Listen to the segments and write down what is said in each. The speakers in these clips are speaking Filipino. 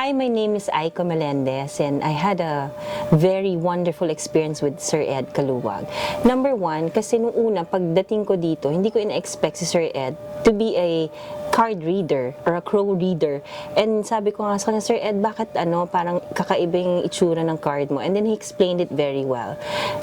Hi, my name is Aiko Melendez and I had a very wonderful experience with Sir Ed Caluwag. Number one, kasi nung una, pagdating ko dito, hindi ko ina-expect si Sir Ed to be a card reader or a crow reader. And sabi ko nga sa kanya, Sir Ed, bakit parang kakaibang itsura ng card mo? And then he explained it very well.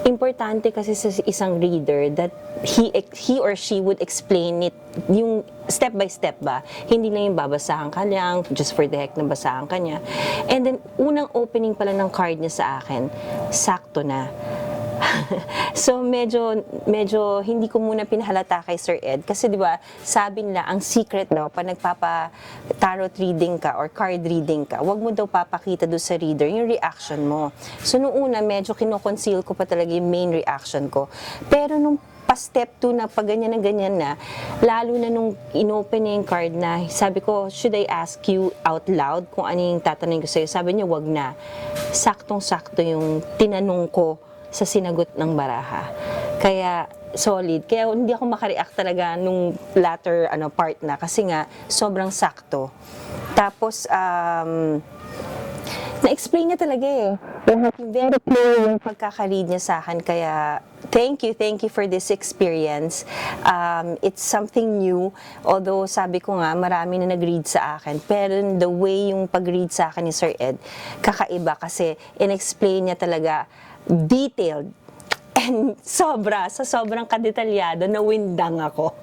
Importante kasi sa isang reader that he or she would explain it yung step by step ba, hindi lang yung babasahan ka lang, just for the heck na basahan ka niya. And then, unang opening pala ng card niya sa akin, sakto na. So, medyo hindi ko muna pinahalata kay Sir Ed kasi 'di ba, sabi nila ang secret daw pag nagpapa-tarot reading ka or card reading ka, wag mo daw papakita do sa reader yung reaction mo. So, nung una, medyo kino-conceal ko pa talaga yung main reaction ko. Pero nung pa-step 2 na pag ganyan na, lalo na nung inopen niya yung card na, sabi ko, should I ask you out loud kung ano yung tatanungin ko sa'yo? Sabi niya, wag na. Saktong-sakto yung tinanong ko sa sinagot ng baraha. Kaya, solid. Kaya hindi ako makareact talaga nung latter part na kasi nga, sobrang sakto. Tapos, na-explain niya talaga eh. Very clear yung pagkaka-read niya sa akin. Kaya, thank you for this experience. It's something new. Although, sabi ko nga, marami na nag-read sa akin. Pero the way yung pag-read sa akin ni Sir Ed, kakaiba kasi in-explain niya talaga detailed. And sa sobrang kadetalyado, nawindang ako.